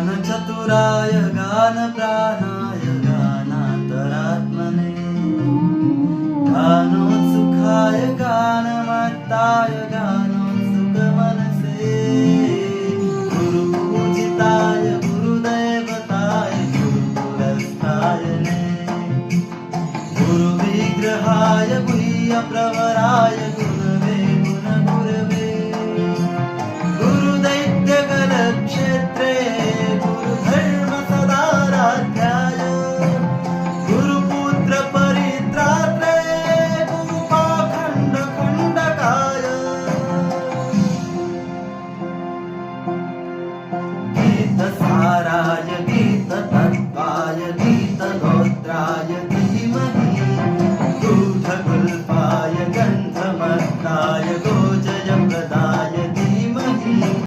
चतुराय गान प्राणाय गानान्तरात्मने गानोत्सुखाय गानमत्ताय गानोत्सुकमनसे गुरुपूजिताय गुरुदैवताय गुरुपुरस्ताय गुरुविग्रहाय गुह्यप्रवराय गुरवे गुणगुरवे गुरुदैत्यकलक्षेत्रे गुरुधर्मसदाराध्याय गुरुपुत्रपरित्रात्रे गुरुपाखण्डखण्डकाय गीतसारा